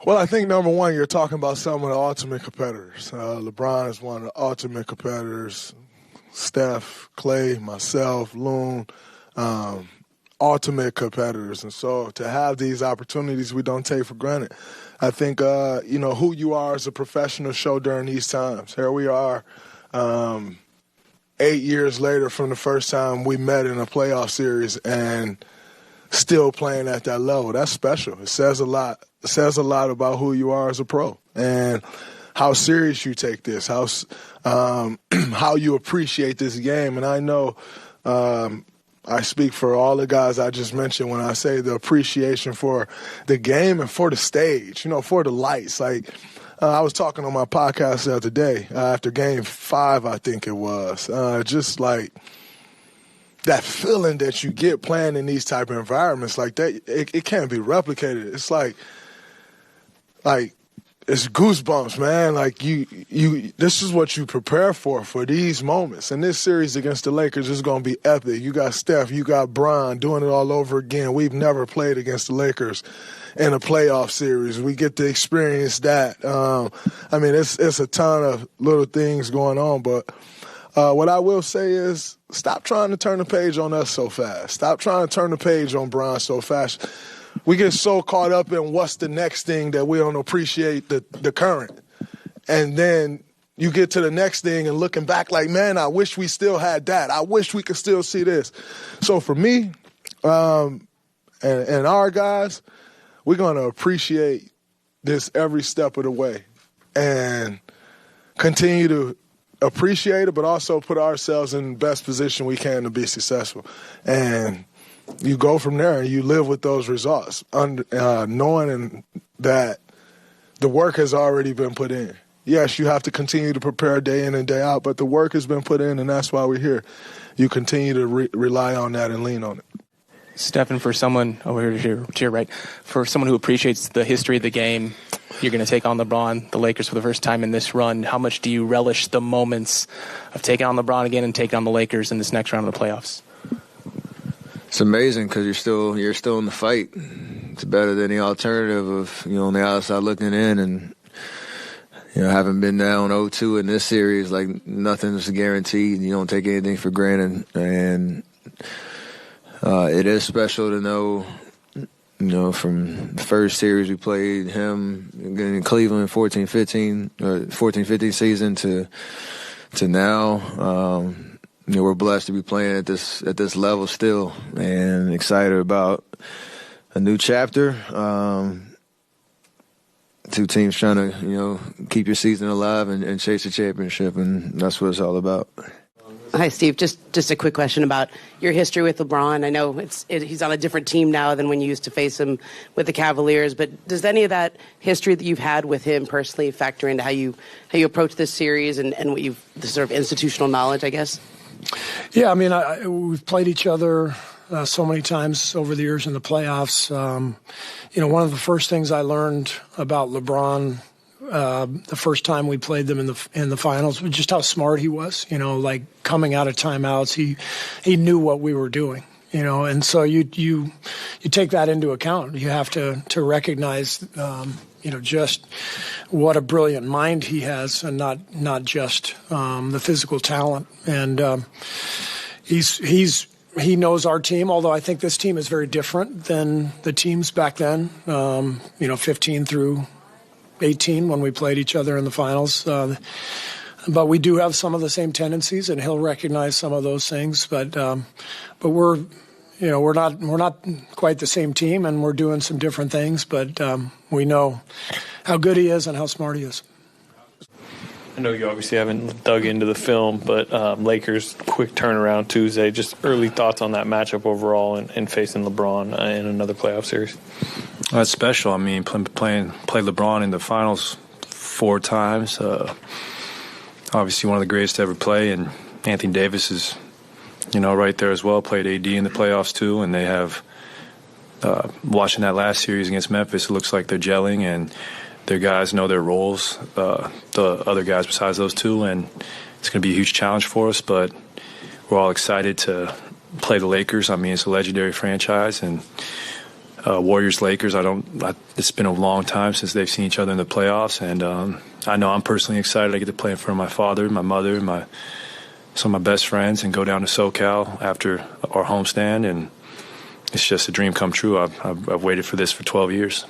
Well, I think, number one, you're talking about some of the ultimate competitors. LeBron is one of the ultimate competitors. Steph, Clay, myself, Loon, ultimate competitors. And so to have these opportunities we don't take for granted. I think, who you are as a professional show during these times. Here we are 8 years later from the first time we met in a playoff series and still playing at that level. That's special. It says a lot. It says a lot about who you are as a pro and how serious you take this, how you appreciate this game. And I know I speak for all the guys I just mentioned when I say the appreciation for the game and for the stage, for the lights. Like I was talking on my podcast the other day after Game 5, I think it was, just like that feeling that you get playing in these type of environments like that, it can't be replicated. It's like it's goosebumps, man. Like you this is what you prepare for these moments. And this series against the Lakers is going to be epic. You got Steph, you got Bron doing it all over again. We've never played against the Lakers in a playoff series. We get to experience that. It's a ton of little things going on, but what I will say is stop trying to turn the page on us so fast. Stop trying to turn the page on Bron so fast. We get so caught up in what's the next thing that we don't appreciate the current. And then you get to the next thing and looking back like, man, I wish we still had that. I wish we could still see this. So for me and our guys, we're going to appreciate this every step of the way and continue to appreciate it, but also put ourselves in the best position we can to be successful. And you go from there and you live with those results, knowing that the work has already been put in. Yes, you have to continue to prepare day in and day out, but the work has been put in, and that's why we're here. You continue to rely on that and lean on it. Stephen, for someone over here to your right, for someone who appreciates the history of the game, you're going to take on LeBron, the Lakers, for the first time in this run. How much do you relish the moments of taking on LeBron again and taking on the Lakers in this next round of the playoffs? It's amazing because you're still in the fight. It's better than the alternative of on the outside looking in and having been down 0-2 in this series. Like nothing's guaranteed. You don't take anything for granted, and it is special to know. From the first series we played him in Cleveland 14-15 season to now. We're blessed to be playing at this level still, and excited about a new chapter. Two teams trying to keep your season alive and chase a championship, and that's what it's all about. Hi, Steve. Just a quick question about your history with LeBron. I know he's on a different team now than when you used to face him with the Cavaliers, but does any of that history that you've had with him personally factor into how you approach this series and what the sort of institutional knowledge, I guess? Yeah, we've played each other so many times over the years in the playoffs. One of the first things I learned about LeBron the first time we played them in the finals, just how smart he was. Like coming out of timeouts, he knew what we were doing. And so you take that into account. You have to recognize just what a brilliant mind he has, and not just the physical talent. And he knows our team, although I think this team is very different than the teams back then. 15 through 18 when we played each other in the finals. But we do have some of the same tendencies, and he'll recognize some of those things. But we're not quite the same team, and we're doing some different things. But we know how good he is and how smart he is. I know you obviously haven't dug into the film, but Lakers quick turnaround Tuesday. Just early thoughts on that matchup overall and facing LeBron in another playoff series. That's special. Played LeBron in the finals 4 times. Obviously one of the greatest to ever play, and Anthony Davis is, right there as well. Played AD in the playoffs too, and they have watching that last series against Memphis. It looks like they're gelling, and their guys know their roles. The other guys besides those two, and it's going to be a huge challenge for us. But we're all excited to play the Lakers. It's a legendary franchise, and Warriors Lakers. It's been a long time since they've seen each other in the playoffs, and I know I'm personally excited. I get to play in front of my father, my mother, some of my best friends, and go down to SoCal after our homestand, and it's just a dream come true. I've waited for this for 12 years.